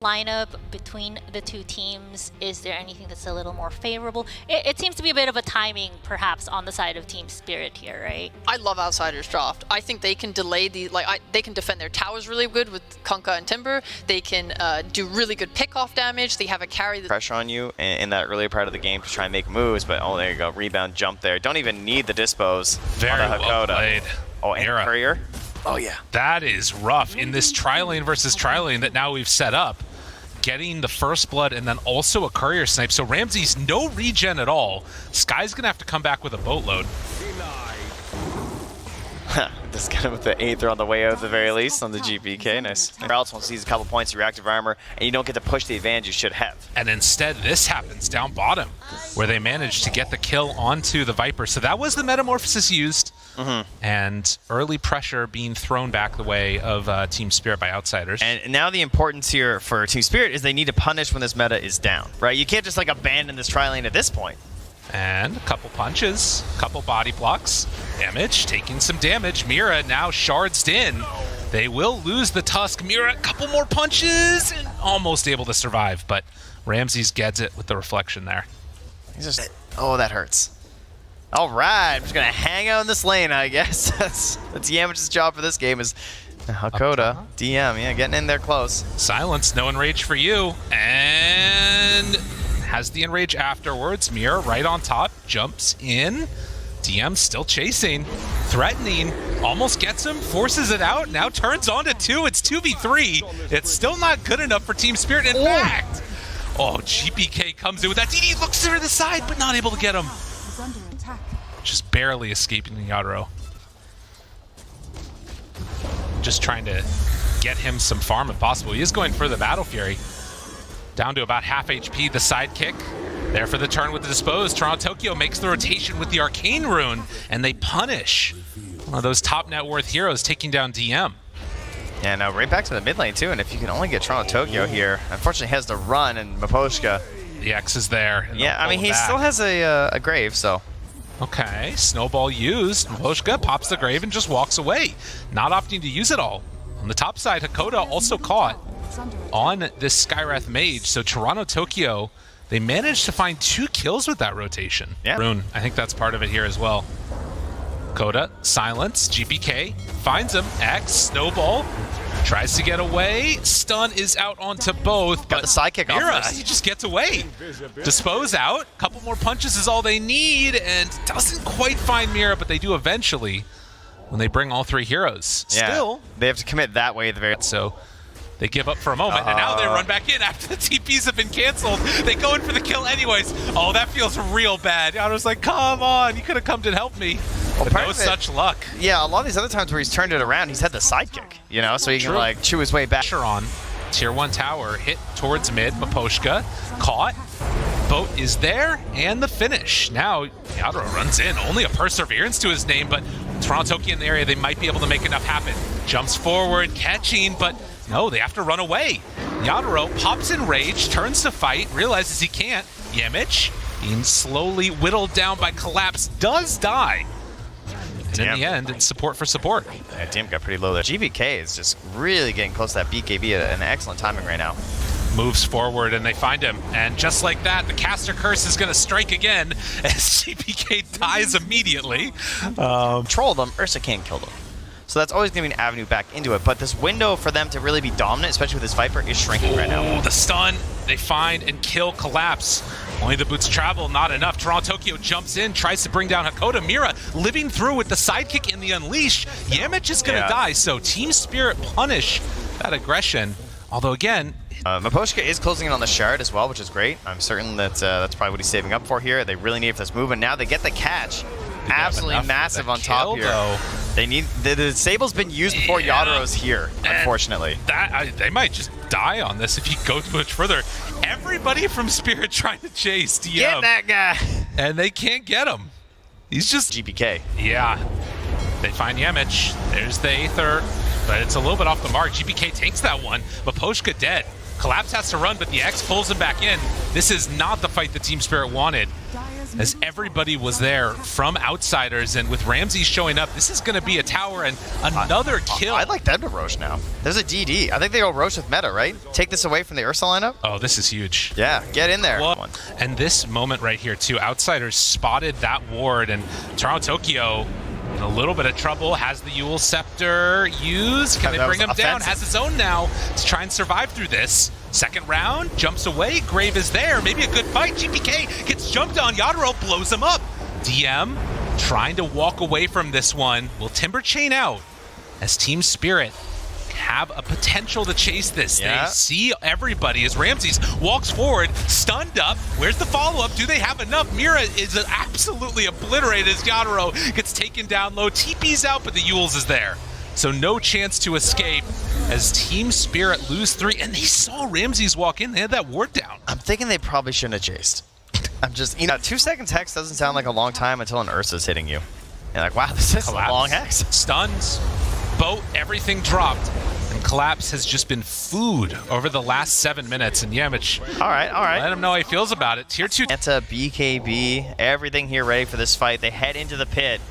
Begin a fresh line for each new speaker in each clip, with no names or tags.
lineup between the two teams? Is there anything that's a little more favorable? It seems to be a bit of a timing, perhaps, on the side of Team Spirit here, right?
I love Outsiders draft. I think they can delay the, they can defend their towers really good with Kunkka and Timber. They can do really good pick-off damage. They have a carry that
pressure on you in that earlier part of the game to try and make moves, but oh, there you go, rebound jump there. Don't even need the dispos.
Very well played.
Oh, and
Mira.
Courier. Oh yeah.
That is rough in this tri-lane versus tri-lane that now we've set up. Getting the first blood and then also a courier snipe. So Ramsey's no regen at all. Sky's gonna have to come back with a boatload.
Just get him with the Aether on the way out at the very least on the GPK. Nice. Else wants to use a couple points of reactive armor, and you don't get to push the advantage you should have.
And instead, this happens down bottom, where they managed to get the kill onto the Viper. So that was the metamorphosis used, and early pressure being thrown back the way of Team Spirit by Outsiders.
And now the importance here for Team Spirit is they need to punish when this meta is down, right? You can't just like abandon this tri-lane at this point.
And a couple punches, couple body blocks. Damage, taking some damage. Mira now shards in. They will lose the Tusk. Mira, a couple more punches and almost able to survive, but Ramses gets it with the reflection there.
He's just, oh, that hurts. All right, I'm just gonna hang out in this lane, I guess. That's Yamage's job for this game is Hakoda, DM, yeah, getting in there close.
Silence, no enrage for you, and has the enrage afterwards. Mira right on top, jumps in. DM still chasing, threatening, almost gets him, forces it out, now turns on to 2. It's 2v3. It's still not good enough for Team Spirit. In fact, GPK comes in with that DD, looks to the side, but not able to get him. Just barely escaping the Yadro. Just trying to get him some farm if possible. He is going for the Battle Fury. Down to about half HP, the sidekick. There for the turn with the Dispose. Toronto Tokyo makes the rotation with the Arcane Rune, and they punish one of those top net worth heroes, taking down DM.
Yeah, now right back to the mid lane too, and if you can only get Toronto Tokyo here, unfortunately has to run, and Miposhka.
The X is there.
Yeah, I mean, he still has a grave, so.
Okay, snowball used. Miposhka pops the grave and just walks away, not opting to use it all. On the top side, Hakoda also caught on this Skywrath Mage, so Toronto Tokyo, they managed to find 2 kills with that rotation.
Yeah.
Rune, I think that's part of it here as well. Hakoda, silence, GPK, finds him, X, snowball, tries to get away, stun is out onto both,
Got
but
the sidekick
Mira,
off
he just gets away. Dispose out, couple more punches is all they need, and doesn't quite find Mira, but they do eventually when they bring all 3 heroes.
Yeah,
Still,
they have to commit that way at the very.
So they give up for a moment, and now they run back in after the TPs have been canceled. They go in for the kill anyways. Oh, that feels real bad. I was like, come on, you could have come to help me. But no such luck.
Yeah, a lot of these other times where he's turned it around, he's had the sidekick, you know, so he can like chew his way back.
Pressure on. Tier 1 tower hit towards mid. Miposhka caught. Boat is there, and the finish. Now, Yadro runs in. Only a Perseverance to his name, but Toronto Tokyo in the area, they might be able to make enough happen. Jumps forward, catching, but no, they have to run away. Yadro pops in rage, turns to fight, realizes he can't. Yamich, being slowly whittled down by Collapse, does die. And in the end, it's support for support.
Yeah, DM got pretty low there. GVK is just really getting close to that BKB at an excellent timing right now.
Moves forward and they find him, and just like that, the caster curse is going to strike again as GPK dies immediately.
Trolled him, Ursa King killed him. So that's always going to be an avenue back into it, but this window for them to really be dominant, especially with this Viper, is shrinking right now.
Oh, the stun, they find and kill Collapse. Only the boots travel, not enough. Toronto Tokyo jumps in, tries to bring down Hakoda. Mira living through with the sidekick in the Unleash. Yamich is going to die, so Team Spirit punish that aggression. Although again,
Miposhka is closing in on the shard as well, which is great. I'm certain that that's probably what he's saving up for here. They really need this move, and now they get the catch. Absolutely massive on top here.
Though.
They need the Sable's been used before Yadro's here, unfortunately.
They might just die on this if you go much further. Everybody from Spirit trying to chase DM.
Get that guy!
And they can't get him. He's just
GPK.
Yeah. They find Yamich. There's the Aether, but it's a little bit off the mark. GPK takes that one. Miposhka dead. Collapse has to run, but the X pulls him back in. This is not the fight that Team Spirit wanted, as everybody was there from Outsiders, and with Ramsey showing up, this is going to be a tower, and another kill.
I'd like them to Roche now. There's a DD. I think they go Roche with meta, right? Take this away from the Ursa lineup?
Oh, this is huge.
Yeah, get in there.
And this moment right here, too. Outsiders spotted that ward, and Toronto Tokyo in a little bit of trouble. Has the Yule Scepter used? Can they bring him down? Has his own now to try and survive through this. Second round, jumps away. Grave is there. Maybe a good fight. GPK gets jumped on. Yadro blows him up. DM trying to walk away from this one. Will Timber chain out as Team Spirit have a potential to chase this?
Yeah.
They see everybody as Ramses walks forward, stunned up. Where's the follow-up? Do they have enough? Mira is absolutely obliterated as Yadro gets taken down low. TP's out, but the Yules is there. So no chance to escape as Team Spirit lose 3. And they saw Ramses walk in. They had that ward down.
I'm thinking they probably shouldn't have chased. I'm just, 2 seconds hex doesn't sound like a long time until an Ursa's hitting you. You're like, wow, this is a long hex.
Stuns, boat, everything dropped. And Collapse has just been food over the last 7 minutes. And Yamich,
all right.
Let him know how he feels about it. Tier 2.
Santa, BKB, everything here ready for this fight. They head into the pit.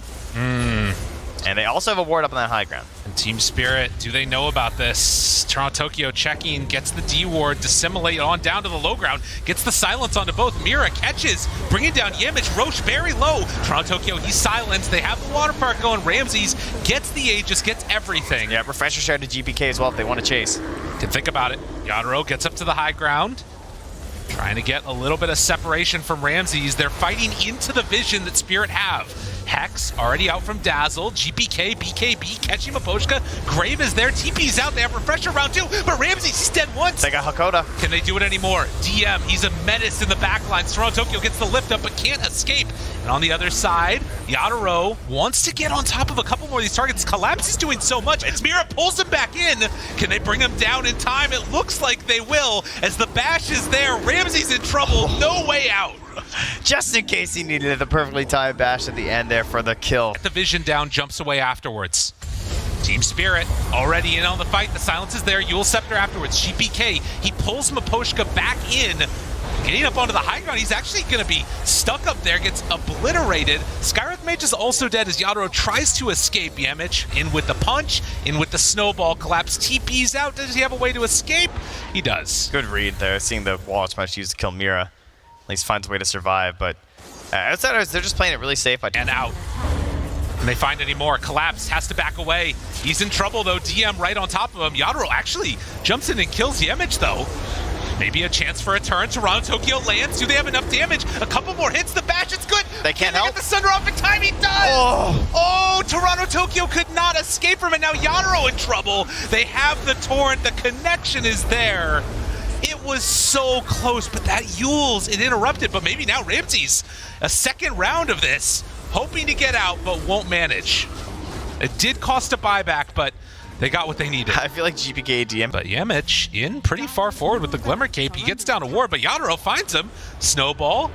And they also have a ward up on that high ground.
And Team Spirit, do they know about this? Toronto Tokyo checking, gets the D ward, dissimulate on down to the low ground, gets the silence onto both. Mira catches, bringing down Yamich. Roche very low. Toronto Tokyo, he's silenced. They have the water park going. Ramses gets the Aegis, gets everything.
Yeah, Refresher shard to GPK as well if they want to chase.
Can think about it. Yadro gets up to the high ground, trying to get a little bit of separation from Ramses. They're fighting into the vision that Spirit have. Hex already out from Dazzle. GPK, BKB, catching Maposhka. Grave is there. TP's out. They have Refresher round 2, but Ramses, he's dead once.
They got Hakoda.
Can they do it anymore? DM, he's a menace in the backline. Toronto Tokyo gets the lift up, but can't escape. And on the other side, Yadro wants to get on top of a couple more of these targets. Collapse is doing so much. It's Mira pulls him back in. Can they bring him down in time? It looks like they will, as the bash is there. Ramses in trouble. No way out.
Just in case he needed the perfectly timed bash at the end there for the kill.
Get the vision down, jumps away afterwards. Team Spirit already in on the fight. The silence is there. Yule Scepter afterwards. GPK, he pulls Maposhka back in. Getting up onto the high ground, he's actually going to be stuck up there, gets obliterated. Skywrath Mage is also dead as Yadro tries to escape. Yamich in with the punch, in with the snowball. Collapse TP's out. Does he have a way to escape? He does.
Good read there, seeing the wall smash used to kill Mira. At least finds a way to survive, but Outsiders, they're just playing it really safe.
And out. Can they find any more? Collapse has to back away. He's in trouble, though. DM right on top of him. Yadro actually jumps in and kills Yamich, though. Maybe a chance for a turn. Toronto Tokyo lands. Do they have enough damage? A couple more hits. The bash, it's good.
They can't help.
Get the Sunder off in time. He does. Oh, Toronto Tokyo could not escape from it. Now Yadro in trouble. They have the torrent. The connection is there. It was so close, but that Yules, it interrupted. But maybe now Ramses, a second round of this, hoping to get out, but won't manage. It did cost a buyback, but they got what they needed.
I feel like GPK DM.
But Yamich in pretty far forward with the Glimmer Cape. He gets down to ward, but Yadro finds him. Snowball.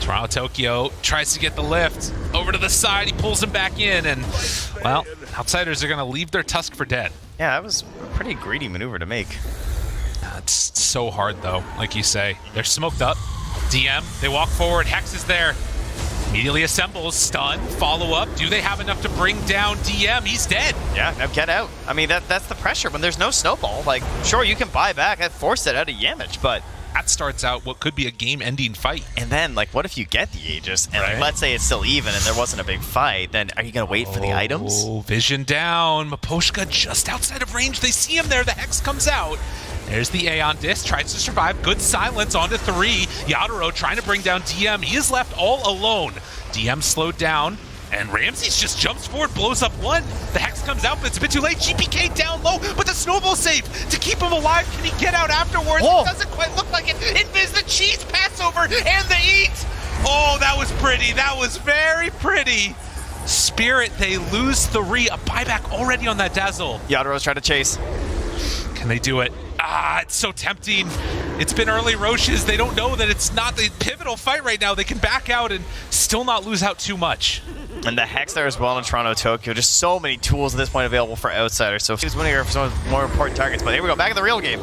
Toronto Tokyo tries to get the lift. Over to the side, he pulls him back in, and, well, Outsiders are going to leave their Tusk for dead.
Yeah, that was a pretty greedy maneuver to make.
It's so hard, though, like you say. They're smoked up. DM, they walk forward. Hex is there. Immediately assembles, stun, follow-up. Do they have enough to bring down DM? He's dead.
Yeah, now get out. I mean, that's the pressure. When there's no snowball, like, sure, you can buy back and force it out of Yamich, but
that starts out what could be a game-ending fight.
And then, like, what if you get the Aegis? And
right.
like, let's say it's still even and there wasn't a big fight, then are you going to wait for the items?
Oh, vision down. Maposhka just outside of range. They see him there. The Hex comes out. There's the Aeon Disc, tries to survive. Good silence onto 3. Yadro trying to bring down DM. He is left all alone. DM slowed down, and Ramses just jumps forward, blows up 1. The Hex comes out, but it's a bit too late. GPK down low, but the snowball save to keep him alive. Can he get out afterwards?
Whoa.
It doesn't quite look like it. Invis the cheese Passover, and the eat. Oh, that was pretty. That was very pretty. Spirit, they lose 3. A buyback already on that Dazzle.
Yadro's trying to chase.
Can they do it? Ah, it's so tempting. It's been early Roches. They don't know that it's not the pivotal fight right now. They can back out and still not lose out too much.
And the Hex there as well in Toronto Tokyo. Just so many tools at this point available for Outsiders. So he's winning here for some of the more important targets. But here we go, back in the real game.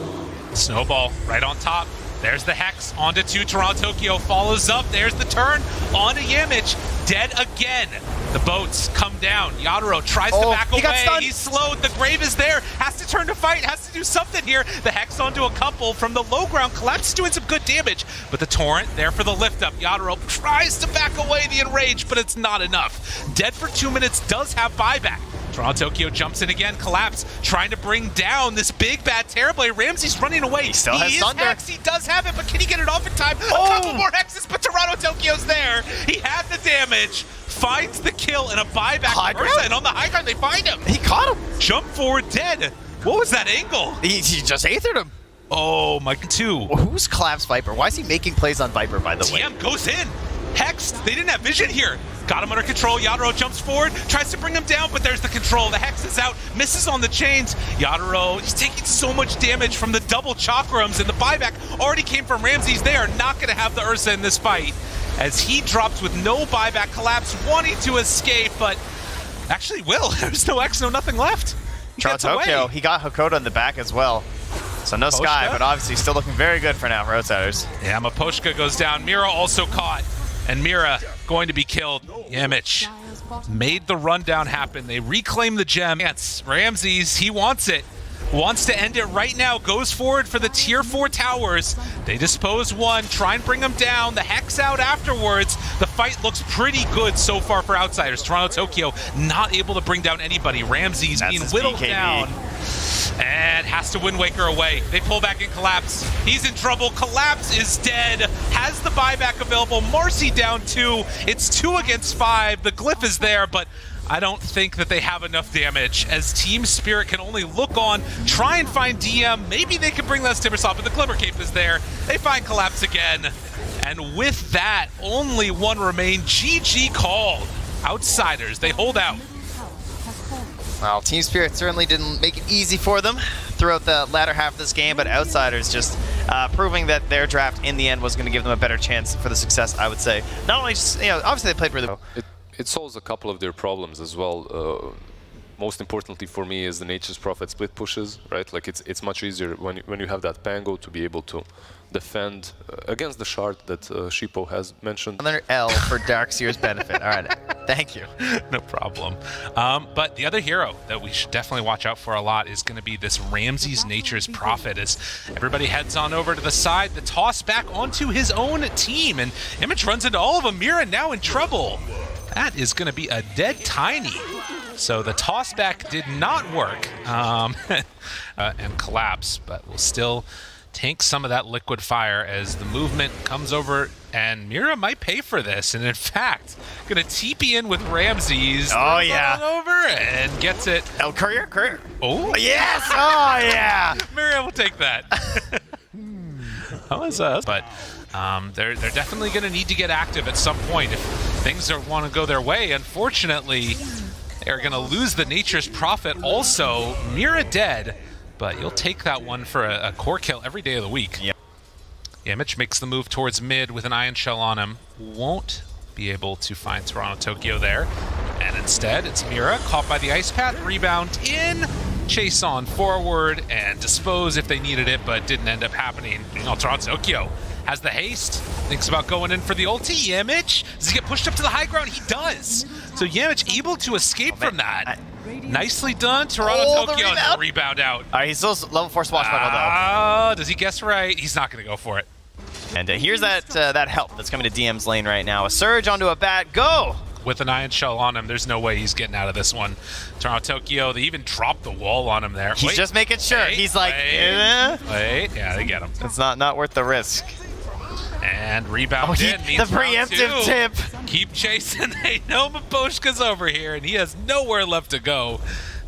Snowball right on top. There's the Hex onto 2. Toronto Tokyo follows up. There's the turn onto Yamich. Dead again. The boats come down. Yadoro tries to back
he got
away.
stunned.
He's slowed. The Grave is there. Has to turn to fight. Has to do something here. The Hex onto a couple from the low ground. Collapse is doing some good damage. But the Torrent there for the lift up. Yadoro tries to back away the Enrage, but it's not enough. Dead for 2 minutes, does have buyback. Toronto Tokyo jumps in again. Collapse trying to bring down this big bad Terrorblade. Ramsey's running away.
He still has Thunder.
Hex. He does have it, but can he get it off in time? A couple more Hexes, but Toronto Tokyo's there. He had the damage. Finds the kill and a buyback.
High ground?
And on the high ground, they find him.
He caught him.
Jump forward dead. What was that angle?
He just aethered him.
Oh, my two.
Who's Collapse Viper? Why is he making plays on Viper, by the way?
TM goes in. Hexed. They didn't have vision here. Got him under control. Yadoro jumps forward, tries to bring him down, but there's the control. The Hex is out, misses on the chains. Yadoro, he's taking so much damage from the double chakrams, and the buyback already came from Ramses. They are not going to have the Ursa in this fight, as he drops with no buyback. Collapse wanting to escape, but actually will. There's no X, no nothing left.
Tokyo, he got Hakoda in the back as well. So no Sky, but obviously still looking very good for now for Outsiders.
Yeah, Maposhka goes down. Mira also caught. And Mira going to be killed. Yamich made the rundown happen. They reclaim the gem. Ramses, he wants it. Wants to end it right now. Goes forward for the tier 4 towers. They dispose one. Try and bring them down. The Hex out afterwards. The fight looks pretty good so far for Outsiders. Toronto Tokyo not able to bring down anybody. Ramses being whittled down. And has to Wind Waker away. They pull back in Collapse. He's in trouble. Collapse is dead. Has the buyback available. Marcy down 2. It's 2 against 5. The Glyph is there, but I don't think that they have enough damage, as Team Spirit can only look on, try and find DM. Maybe they can bring less Timbersaw, but the Glimmer Cape is there. They find Collapse again. And with that, only one remain. GG called. Outsiders, they hold out.
Well, Team Spirit certainly didn't make it easy for them throughout the latter half of this game, but Outsiders just proving that their draft in the end was going to give them a better chance for the success, I would say. Not only just, obviously they played really well.
It solves a couple of their problems as well. Most importantly for me is the Nature's Prophet split pushes, right? Like it's much easier when you have that Pango to be able to defend against the shard that Shippo has mentioned.
Another L for Darkseer's benefit. All right, thank you.
No problem. But the other hero that we should definitely watch out for a lot is going to be this Ramses Nature's Prophet, as everybody heads on over to the side. The toss back onto his own team, and Image runs into all of them. Mira now in trouble. That is going to be a dead Tiny. So the toss back did not work and Collapse, but will still tank some of that liquid fire as the movement comes over, and Mira might pay for this. And in fact, going to TP in with Ramses.
Oh yeah.
Over and gets it.
El Courier.
Oh
yes. Oh yeah.
Mira will take that. That was us, but. They're definitely going to need to get active at some point if things don't want to go their way. Unfortunately, they're going to lose the Nature's Prophet also. Mira dead, but you'll take that one for a core kill every day of the week.
Yep.
Yeah, Mitch makes the move towards mid with an Ion Shell on him. Won't be able to find Toronto Tokyo there. And instead, it's Mira caught by the Ice Path, rebound in, chase on forward, and dispose if they needed it, but didn't end up happening. Toronto Tokyo has the haste, thinks about going in for the ulti. Yamich, does he get pushed up to the high ground? He does. So Yamich able to escape from that. Nicely done. Toronto Tokyo has the rebound out.
All right, he's still level 4 swashbuckle though.
Does he guess right? He's not going to go for it.
And here's that help that's coming to DM's lane right now. A surge onto a bat, go!
With an Ion Shell on him, there's no way he's getting out of this one. Toronto Tokyo, they even dropped the wall on him there.
He's just making sure. He's like,
wait. Yeah, they get him.
It's not worth the risk.
And rebound in means
the preemptive tip.
Keep chasing. They know Maposhka's over here, and he has nowhere left to go.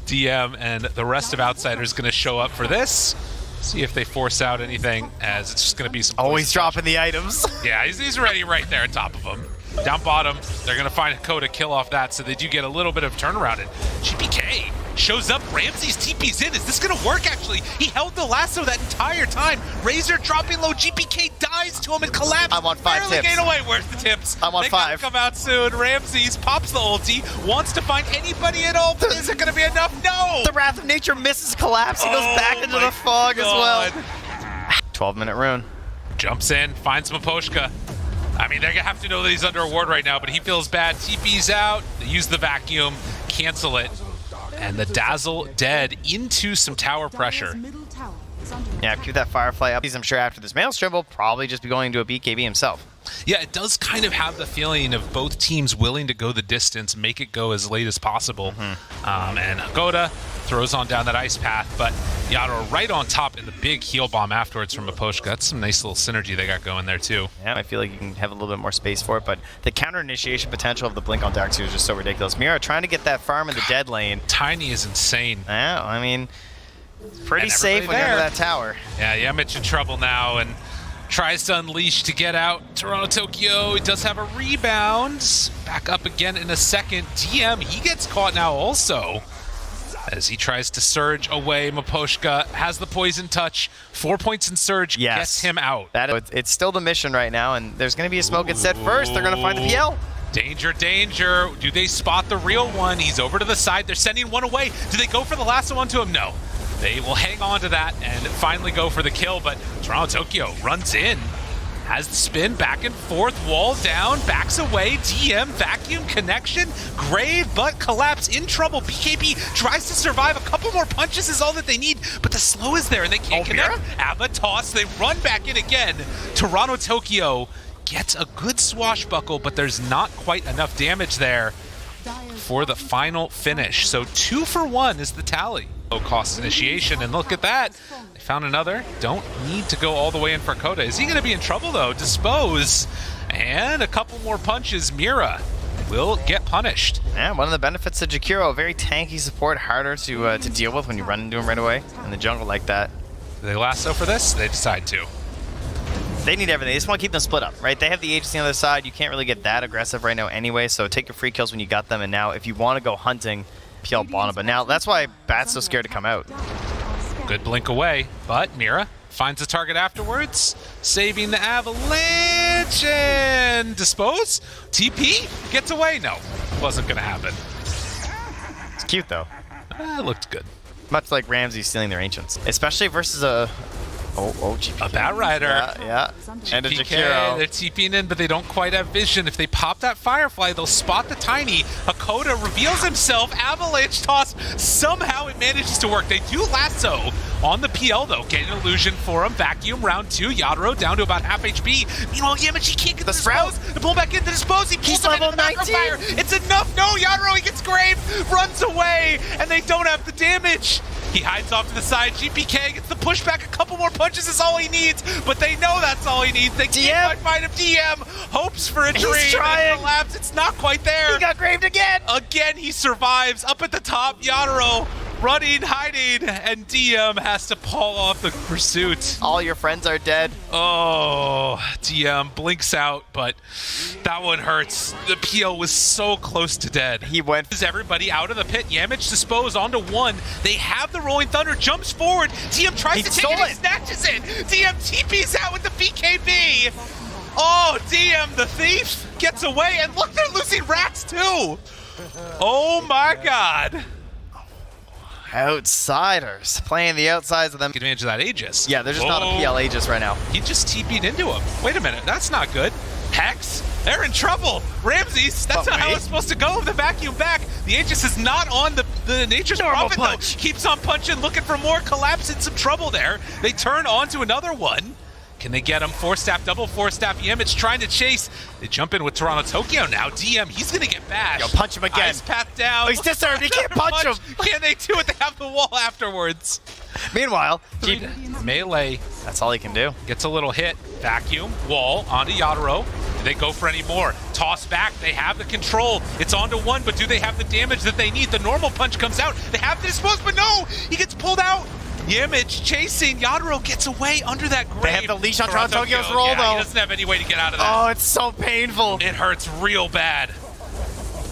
DM and the rest of Outsiders going to show up for this. See if they force out anything, as it's just going to be some...
Oh, he's dropping the items.
Yeah, he's already right there on top of him. Down bottom, they're going to find a Koda kill off that, so they do get a little bit of turnaround. And GPK shows up. Ramses TP's in. Is this going to work, actually? He held the lasso that entire time. Razor dropping low. GPK dies to him and collapses.
I want 5 tips.
Gain away. Where's the tips?
I want 5.
They gotta come out soon. Ramses pops the ulti, wants to find anybody at all, but is it going to be enough? No!
The Wrath of Nature misses Collapse. He goes back into the fog as well. 12-minute rune.
Jumps in, finds Maposhka. I mean, they're gonna have to know that he's under a ward right now, but he feels bad. TP's out, they use the vacuum, cancel it, and the Dazzle dead into some tower pressure.
Yeah, keep that Firefly up. I'm sure after this Maelstrom will probably just be going to a BKB himself.
Yeah, it does kind of have the feeling of both teams willing to go the distance, make it go as late as possible. And Agoda throws on down that ice path, but Yadro right on top in the big heal bomb afterwards from Maposhka. That's some nice little synergy they got going there too.
Yeah, I feel like you can have a little bit more space for it, but the counter initiation potential of the Blink on Darkseer is just so ridiculous. Mira trying to get that farm in the dead lane.
Tiny is insane.
Yeah, I mean, pretty safe when you're under that tower.
Yeah, Yemich in trouble now and tries to unleash to get out. Toronto Tokyo, he does have a rebound. Back up again in a second. DM, he gets caught now also as he tries to surge away. Maposhka has the poison touch. 4 points in surge, gets him out.
It's still the mission right now, and there's going to be a smoke and set first. They're going to find the PL.
Danger, danger. Do they spot the real one? He's over to the side. They're sending one away. Do they go for the last one to him? No. They will hang on to that and finally go for the kill, but Toronto Tokyo runs in, has the spin, back and forth, wall down, backs away, DM, vacuum connection, grave, but collapse, in trouble. BKB tries to survive, a couple more punches is all that they need, but the slow is there and they can't connect. Abba toss, they run back in again. Toronto Tokyo gets a good swashbuckle, but there's not quite enough damage there for the final finish. So 2 for 1 is the tally. Low cost initiation, and look at that. They found another. Don't need to go all the way in for Coda. Is he going to be in trouble though? Dispose. And a couple more punches. Mira will get punished.
Yeah, one of the benefits of Jakiro, very tanky support, harder to deal with when you run into him right away in the jungle like that.
Do they lasso for this? They decide to.
They need everything. They just want to keep them split up, right? They have the agency on the other side. You can't really get that aggressive right now anyway, so take your free kills when you got them, and now if you want to go hunting, PL Bono. But now that's why Bat's so scared to come out.
Good blink away, but Mira finds the target afterwards, saving the avalanche and dispose. TP gets away. No, wasn't going to happen.
It's cute though.
It looked good.
Much like Ramsey stealing their ancients, especially versus a GPK.
A Bat Rider.
Yeah. And a
GPK,
Jakiro.
they're TPing in, but they don't quite have vision. If they pop that Firefly, they'll spot the Tiny. Hakoda reveals himself. Avalanche toss. Somehow it manages to work. They do lasso on the PL, though. Get an illusion for him. Vacuum, round 2. Yadro down to about half HP. Meanwhile, Yamichi can't get the sprout. To pull back in to dispose. He pulls him into the macro fire. It's enough. No, Yadro, he gets Grave. Runs away, and they don't have the damage. He hides off to the side. GPK gets the pushback. A couple more punches is all he needs, but they know that's all he needs. They can't find him. DM hopes for a dream.
He's trying.
Collapse. It's not quite there.
He got graved again.
Again, he survives. Up at the top, Yadro running, hiding, and DM has to pull off the pursuit.
All your friends are dead.
Oh, DM blinks out, but that one hurts. The PL was so close to dead.
He went.
Is everybody out of the pit? Yamich dispose onto one. They have the Rolling Thunder, jumps forward. DM tries to take it, he snatches it. DM TP's out with the BKB. Oh, DM, the thief, gets away, and look, they're losing rats too. Oh my God.
Outsiders playing the outsides of them.
Take advantage of that Aegis.
Yeah, they're just not a PL Aegis right now.
He just TP'd into him. Wait a minute, that's not good. Hex, they're in trouble. Ramses, that's not how it's supposed to go. The vacuum back. The Aegis is not on the Nature's Prophet though. Keeps on punching, looking for more. Collapse, in some trouble there. They turn onto another one. Can they get him? 4-staff, double 4-staff. Yemich trying to chase. They jump in with Toronto Tokyo now. DM, he's going to get bashed.
Yo, punch him again.
Ice path down.
Oh, he's disarmed. He can't punch him.
Can they do it? They have the wall afterwards.
Meanwhile,
Melee.
That's all he can do.
Gets a little hit. Vacuum. Wall onto Yadro. Do they go for any more? Toss back. They have the control. It's onto one, but do they have the damage that they need? The normal punch comes out. They have the dispose, but no! He gets pulled out. Yimage chasing. Yadro gets away under that grave.
They have the leash on Toronto Tokyo's roll, though.
He doesn't have any way to get out of that.
Oh, it's so painful.
It hurts real bad.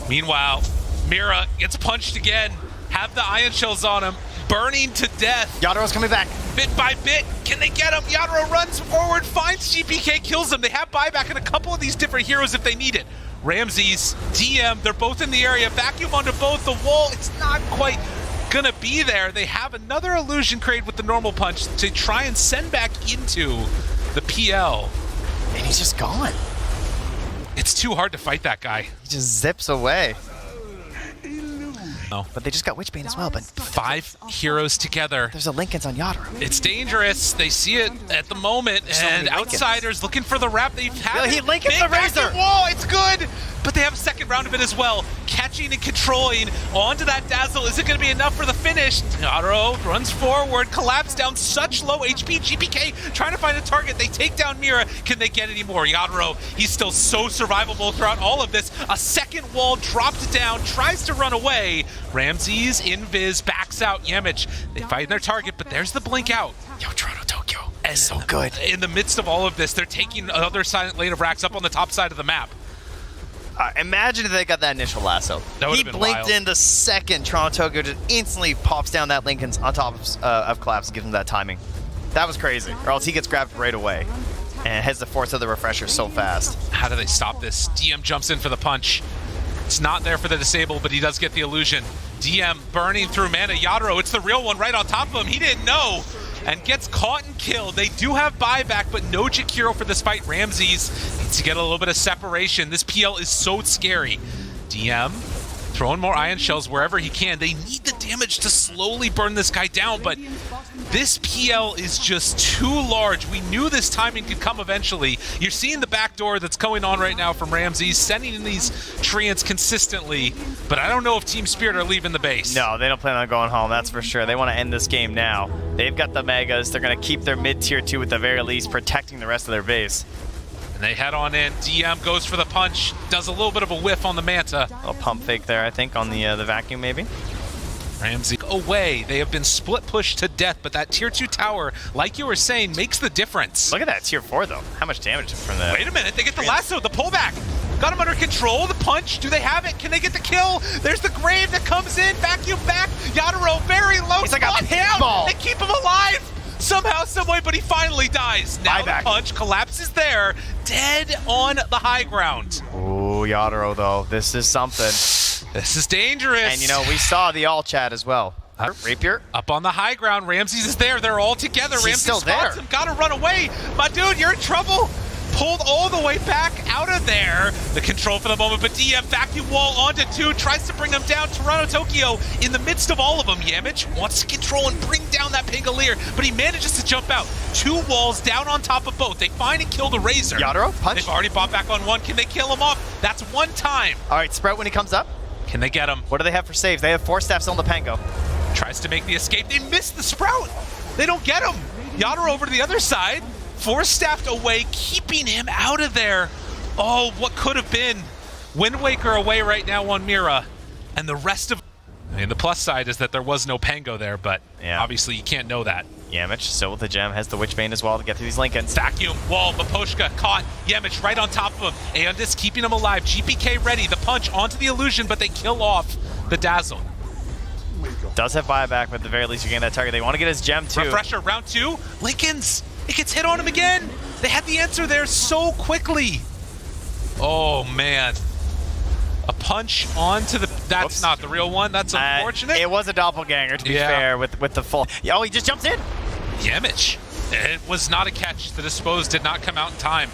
Meanwhile, Mira gets punched again. Have the ion shells on him. Burning to death.
Yadro's coming back.
Bit by bit. Can they get him? Yadro runs forward, finds GPK, kills him. They have buyback in a couple of these different heroes if they need it. Ramses, DM, they're both in the area. Vacuum onto both. The wall, it's not quite gonna be there. They have another illusion created with the normal punch to try and send back into the PL.
And he's just gone.
It's too hard to fight that guy.
He just zips away.
Oh.
But they just got Witchbane as well, but
5 heroes together.
there's a Linken's on Yadro.
It's dangerous. They see it at the moment,
So
and
many Lincolns.
Outsiders looking for the wrap. They've had
He
it.
Lincoln's
Big
the Razor.
vacuum wall. It's good, but they have a second round of it as well. Catching and controlling onto that Dazzle. Is it going to be enough for the finish? Yadro runs forward, collapse down such low HP. GPK trying to find a target. They take down Mira. Can they get any more? Yadro, he's still so survivable throughout all of this. A second wall dropped down, tries to run away. Ramses invis backs out Yemich. They find their target, but there's the blink out.
Yo, Toronto Tokyo.
And
so good.
In the midst of all of this, they're taking another silent lane of racks up on the top side of the map.
Imagine if they got that initial lasso.
That would've
He
been
blinked
wild.
in the second. Toronto Tokyo just instantly pops down that Linken's on top of Collapse and gives him that timing. That was crazy. Or else he gets grabbed right away. And has the force of the refresher so fast.
How do they stop this? DM jumps in for the punch. It's not there for the disable, but he does get the illusion. DM burning through mana. Yadro, it's the real one right on top of him. He didn't know. And gets caught and killed. They do have buyback, but no Jakiro for this fight. Ramses needs to get a little bit of separation. This PL is so scary. DM throwing more ion shells wherever he can. They need the damage to slowly burn this guy down, but this PL is just too large. We knew this timing could come eventually. You're seeing the backdoor that's going on right now from Ramses, sending in these treants consistently, but I don't know if Team Spirit are leaving the base.
No, they don't plan on going home, that's for sure. They want to end this game now. They've got the Megas. They're going to keep their mid-tier 2 at the very least, protecting the rest of their base.
And they head on in. DM goes for the punch, does a little bit of a whiff on the Manta.
A pump fake there, I think, on the vacuum maybe.
Ramsey away. They have been split pushed to death, but that tier 2 tower, like you were saying, makes the difference.
Look at that tier 4 though. How much damage from that?
Wait a minute, they get the lasso, the pullback. Got him under control, the punch. Do they have it? Can they get the kill? There's the grave that comes in, vacuum back. Yadro very low.
He's like a
knocked down.
pinball.
They keep him alive somehow, someway, but he finally dies. Now
Buyback.
the punch collapses there, dead on the high ground.
Ooh, Yadro though. This is something.
This is dangerous.
And you know, we saw the all chat as well. Rapier.
Up on the high ground, Ramses is there. They're all together.
He's
Ramses
still
spots
there.
him. Gotta run away. My dude, you're in trouble. Pulled all the way back out of there. The control for the moment, but DM vacuum wall onto 2, tries to bring him down. Toronto Tokyo in the midst of all of them. Yamich wants to control and bring down that Pangolier, but he manages to jump out. 2 walls down on top of both. They find and kill the Razor.
Yadro, punch.
They've already bought back on 1. Can they kill him off? That's 1 time.
All right, Sprout when he comes up.
Can they get him?
What do they have for saves? They have 4 staffs on the Pango.
Tries to make the escape. They miss the Sprout. They don't get him. Yadro over to the other side. 4 staffed away, keeping him out of there. Oh, what could have been. Wind Waker away right now on Mira. And the rest of... I mean, the plus side is that there was no Pango there, but obviously you can't know that.
Yamich, still with the gem, has the Witchbane as well to get through these Lincolns.
Vacuum, wall, Maposhka caught. Yemich right on top of him. Aeondis keeping him alive. GPK ready. The punch onto the illusion, but they kill off the Dazzle.
Does have buyback, but at the very least you gain that target. They want to get his gem too.
Refresher, round 2. Lincolns. It gets hit on him again. They had the answer there so quickly. Oh, man. A punch onto the... That's
Oops.
not the real one. That's unfortunate.
It was a doppelganger, to be fair, with the full... Oh, he just jumps in.
Yemich. It was not a catch. The dispose did not come out in time.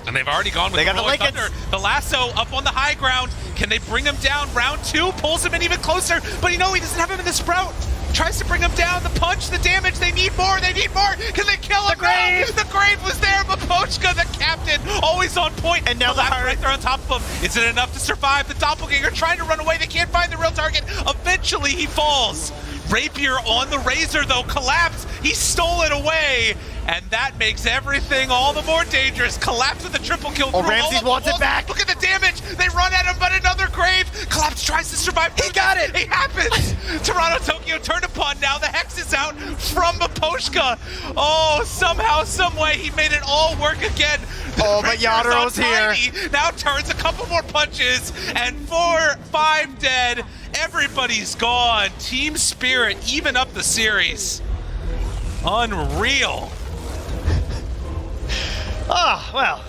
And they've already gone with
They
the
got the
Rolling
Lincolns.
Thunder. The lasso up on the high ground. Can they bring him down? Round 2 pulls him in even closer. But he doesn't have him in the Sprout. Tries to bring him down. The punch, the damage. They need more. They need more. Can they kill him?
The grave.
The grave was there. Mapochka, the captain, always on point.
And now the
left
heart.
right there on top of him. Is it enough to survive? The doppelganger trying to run away. They can't find the real target. Eventually he falls. Rapier on the Razor though. Collapse. He stole it away. And that makes everything all the more dangerous. Collapse with a triple kill.
Oh, Ramses wants it back.
Look at the damage. They run at him, but another grave. Collapse tries to survive.
He got it.
It happens. Toronto Tokyo turned upon now. The Hex is out from Maposhka. Oh, somehow, someway, he made it all work again.
Oh, but
Rapier is
Yadro's
on
here.
Tiny. Now turns a couple more punches, and 4, 5 dead. Everybody's gone. Team Spirit even up the series. Unreal.
Oh, well,